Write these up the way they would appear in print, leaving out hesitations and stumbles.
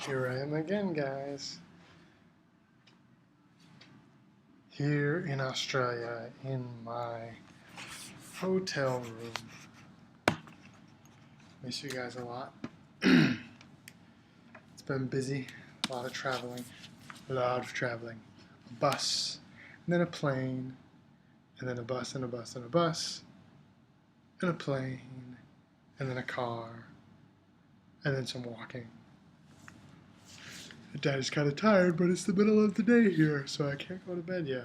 Here I am again, guys. Here in Australia, in my hotel room. Miss you guys a lot. It's been busy, a lot of traveling. A bus, and then a plane, and then a bus and a bus and a bus, and a plane, and then a car, and then some walking. Daddy's kind of tired, but it's the middle of the day here, so I can't go to bed yet.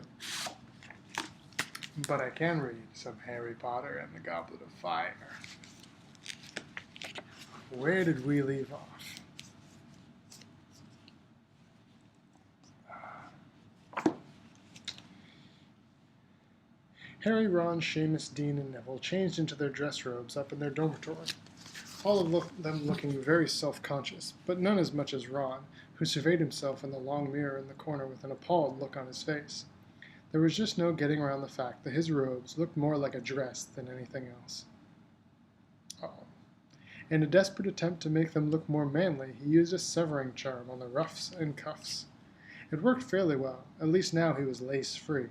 But I can read some Harry Potter and the Goblet of Fire. Where did we leave off? Harry, Ron, Seamus, Dean, and Neville changed into their dress robes up in their dormitory, all of them looking very self-conscious, but none as much as Ron, who surveyed himself in the long mirror in the corner with an appalled look on his face. There was just no getting around the fact that his robes looked more like a dress than anything else. In a desperate attempt to make them look more manly, he used a severing charm on the ruffs and cuffs. It worked fairly well, at least now he was lace-free,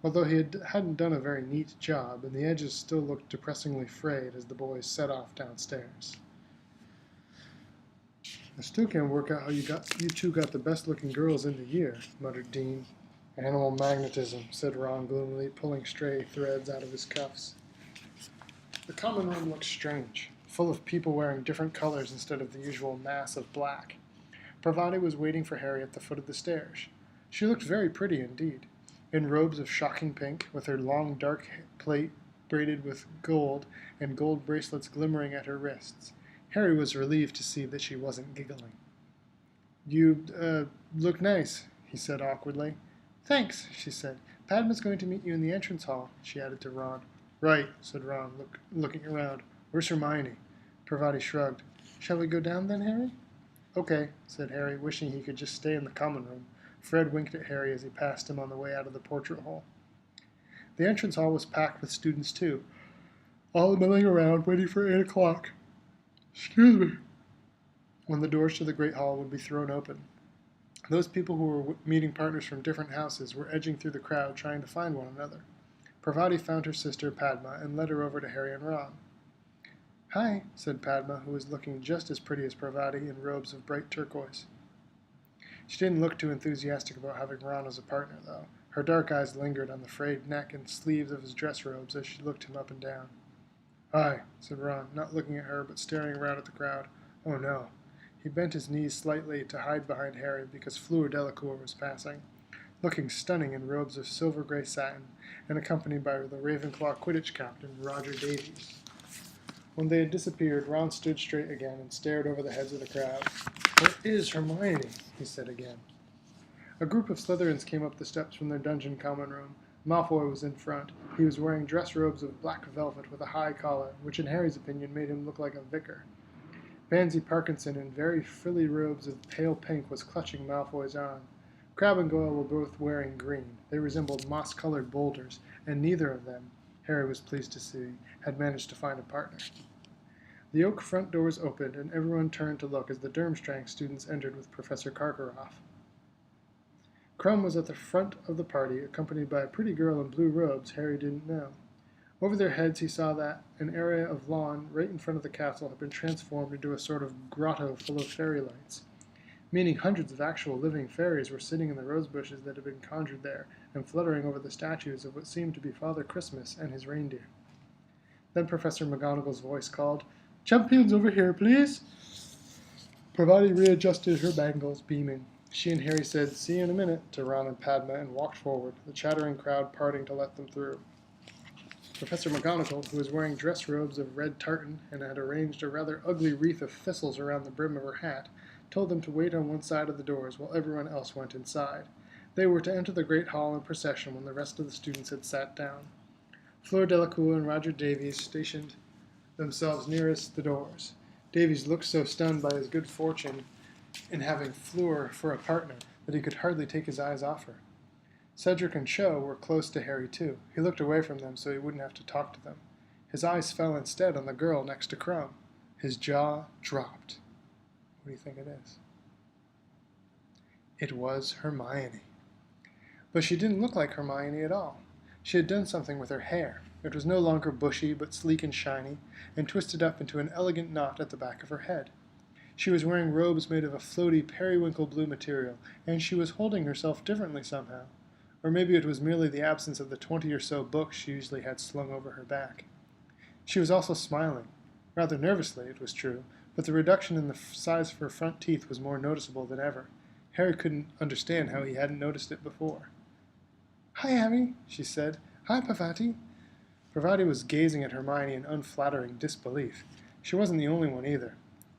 although he hadn't done a very neat job, and the edges still looked depressingly frayed as the boys set off downstairs. "I still can't work out how you two got the best-looking girls in the year," muttered Dean. "Animal magnetism," said Ron gloomily, pulling stray threads out of his cuffs. The common room looked strange, full of people wearing different colors instead of the usual mass of black. Parvati was waiting for Harry at the foot of the stairs. She looked very pretty indeed, in robes of shocking pink, with her long dark plait braided with gold and gold bracelets glimmering at her wrists. Harry was relieved to see that she wasn't giggling. "You, look nice," he said awkwardly. "Thanks," she said. "Padma's going to meet you in the entrance hall," she added to Ron. "Right," said Ron, looking around. "Where's Hermione?" Parvati shrugged. "Shall we go down then, Harry?" "Okay," said Harry, wishing he could just stay in the common room. Fred winked at Harry as he passed him on the way out of the portrait hall. The entrance hall was packed with students too, all milling around waiting for 8 o'clock. Excuse me. When the doors to the great hall would be thrown open. Those people who were meeting partners from different houses were edging through the crowd trying to find one another. Parvati found her sister Padma and led her over to Harry and Ron. "Hi," said Padma, who was looking just as pretty as Parvati in robes of bright turquoise. She didn't look too enthusiastic about having Ron as a partner, though. Her dark eyes lingered on the frayed neck and sleeves of his dress robes as she looked him up and down. "Hi," said Ron, not looking at her but staring around at the crowd. Oh no. He bent his knees slightly to hide behind Harry because Fleur Delacour was passing, looking stunning in robes of silver-gray satin and accompanied by the Ravenclaw Quidditch captain, Roger Davies. When they had disappeared, Ron stood straight again and stared over the heads of the crowd. "Where is Hermione?" he said again. A group of Slytherins came up the steps from their dungeon common room. Malfoy was in front. He was wearing dress robes of black velvet with a high collar, which in Harry's opinion made him look like a vicar. Pansy Parkinson, in very frilly robes of pale pink, was clutching Malfoy's arm. Crabbe and Goyle were both wearing green. They resembled moss-colored boulders, and neither of them, Harry was pleased to see, had managed to find a partner. The oak front doors opened, and everyone turned to look as the Durmstrang students entered with Professor Karkaroff. Krum was at the front of the party, accompanied by a pretty girl in blue robes Harry didn't know. Over their heads he saw that an area of lawn right in front of the castle had been transformed into a sort of grotto full of fairy lights, meaning hundreds of actual living fairies were sitting in the rose bushes that had been conjured there and fluttering over the statues of what seemed to be Father Christmas and his reindeer. Then Professor McGonagall's voice called, "Champions over here, please." Parvati readjusted her bangles, beaming. She and Harry said, "See you in a minute," to Ron and Padma and walked forward, the chattering crowd parting to let them through. Professor McGonagall, who was wearing dress robes of red tartan and had arranged a rather ugly wreath of thistles around the brim of her hat, told them to wait on one side of the doors while everyone else went inside. They were to enter the great hall in procession when the rest of the students had sat down. Fleur Delacour and Roger Davies stationed themselves nearest the doors. Davies looked so stunned by his good fortune in having Fleur for a partner that he could hardly take his eyes off her. Cedric and Cho were close to Harry too. He looked away from them so he wouldn't have to talk to them. His eyes fell instead on the girl next to Krum. His jaw dropped. What do you think it is? It was Hermione. But she didn't look like Hermione at all. She had done something with her hair. It was no longer bushy, but sleek and shiny, and twisted up into an elegant knot at the back of her head. She was wearing robes made of a floaty periwinkle blue material, and she was holding herself differently somehow. Or maybe it was merely the absence of the 20 or so books she usually had slung over her back. She was also smiling. Rather nervously, it was true, but the reduction in the size of her front teeth was more noticeable than ever. Harry couldn't understand how he hadn't noticed it before. "Hi, Harry," she said. "Hi, Parvati." Parvati was gazing at Hermione in unflattering disbelief. She wasn't the only one either.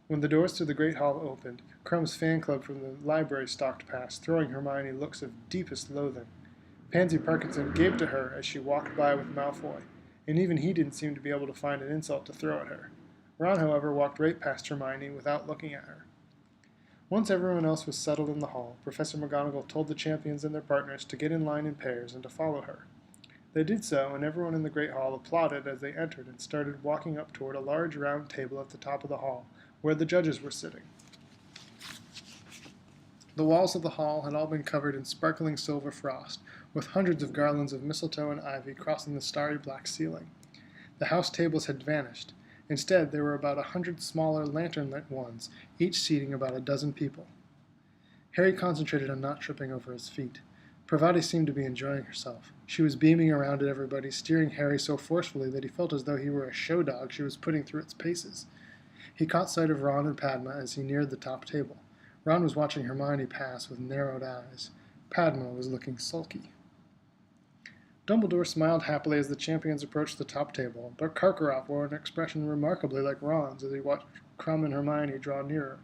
When the doors to the Great Hall opened, Crumb's fan club from the library stalked past, throwing Hermione looks of deepest loathing. Pansy Parkinson gave to her as she walked by with Malfoy, and even he didn't seem to be able to find an insult to throw at her. Ron, however, walked right past Hermione without looking at her. Once everyone else was settled in the hall, Professor McGonagall told the champions and their partners to get in line in pairs and to follow her. They did so, and everyone in the Great Hall applauded as they entered and started walking up toward a large round table at the top of the hall, where the judges were sitting. The walls of the hall had all been covered in sparkling silver frost, with hundreds of garlands of mistletoe and ivy crossing the starry black ceiling. The house tables had vanished. Instead, there were about 100 smaller lantern-lit ones, each seating about a dozen people. Harry concentrated on not tripping over his feet. Parvati seemed to be enjoying herself. She was beaming around at everybody, steering Harry so forcefully that he felt as though he were a show dog she was putting through its paces. He caught sight of Ron and Padma as he neared the top table. Ron was watching Hermione pass with narrowed eyes. Padma was looking sulky. Dumbledore smiled happily as the champions approached the top table, but Karkaroff wore an expression remarkably like Ron's as he watched Krum and Hermione draw nearer.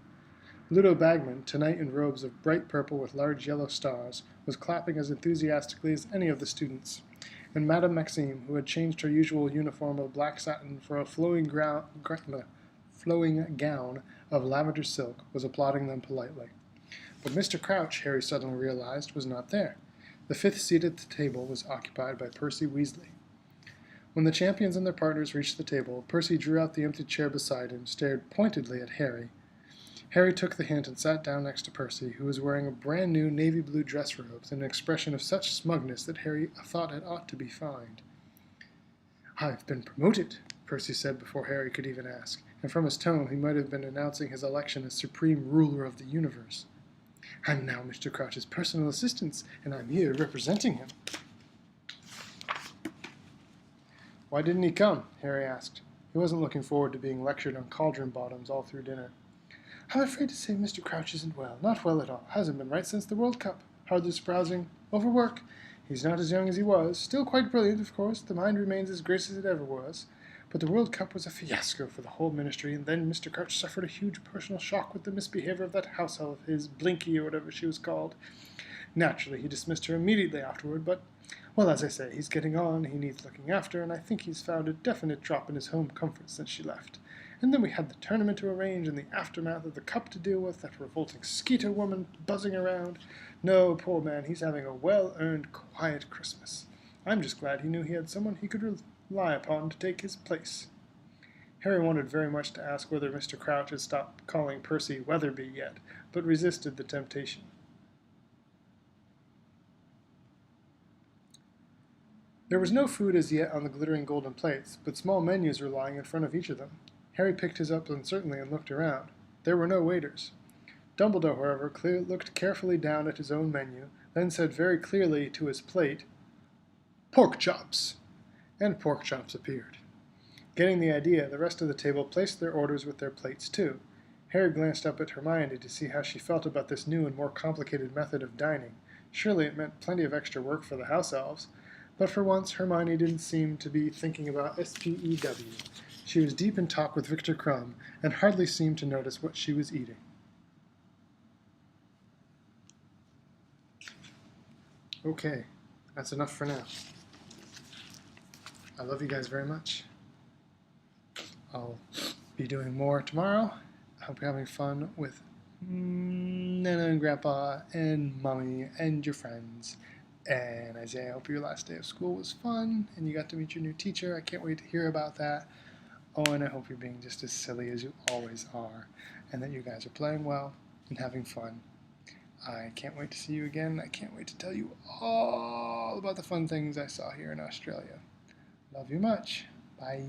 Ludo Bagman, tonight in robes of bright purple with large yellow stars, was clapping as enthusiastically as any of the students, and Madame Maxime, who had changed her usual uniform of black satin for a flowing gown of lavender silk, was applauding them politely. But Mr. Crouch, Harry suddenly realized, was not there. The fifth seat at the table was occupied by Percy Weasley. When the champions and their partners reached the table, Percy drew out the empty chair beside him, stared pointedly at Harry. Harry took the hint and sat down next to Percy, who was wearing a brand new navy blue dress robe with an expression of such smugness that Harry thought it ought to be fined. "I've been promoted," Percy said before Harry could even ask, and from his tone he might have been announcing his election as supreme ruler of the universe. "I'm now Mr. Crouch's personal assistant, and I'm here representing him." "Why didn't he come?" Harry asked. He wasn't looking forward to being lectured on cauldron bottoms all through dinner. "I'm afraid to say Mr. Crouch isn't well. Not well at all. Hasn't been right since the World Cup. Hardly sprousing. Overwork. He's not as young as he was. Still quite brilliant, of course. The mind remains as great as it ever was. But the World Cup was a fiasco for the whole ministry, and then Mr. Crouch suffered a huge personal shock with the misbehavior of that house elf of his, Blinky or whatever she was called. Naturally, he dismissed her immediately afterward, but, well, as I say, he's getting on, he needs looking after, and I think he's found a definite drop in his home comfort since she left. And then we had the tournament to arrange and the aftermath of the cup to deal with, that revolting Skeeter woman buzzing around. No, poor man, he's having a well-earned, quiet Christmas. I'm just glad he knew he had someone he could rely upon to take his place." Harry wanted very much to ask whether Mr. Crouch had stopped calling Percy Weatherby yet, but resisted the temptation. There was no food as yet on the glittering golden plates, but small menus were lying in front of each of them. Harry picked his up uncertainly and looked around. There were no waiters. Dumbledore, however, looked carefully down at his own menu, then said very clearly to his plate, "Pork chops!" And pork chops appeared. Getting the idea, the rest of the table placed their orders with their plates too. Harry glanced up at Hermione to see how she felt about this new and more complicated method of dining. Surely it meant plenty of extra work for the house elves. But for once, Hermione didn't seem to be thinking about HPGW. She was deep in talk with Victor Crumb, and hardly seemed to notice what she was eating. Okay, that's enough for now. I love you guys very much. I'll be doing more tomorrow. I hope you're having fun with Nana and Grandpa and Mommy and your friends. And Isaiah, I hope your last day of school was fun and you got to meet your new teacher. I can't wait to hear about that. Oh, and I hope you're being just as silly as you always are, and that you guys are playing well and having fun. I can't wait to see you again. I can't wait to tell you all about the fun things I saw here in Australia. Love you much. Bye.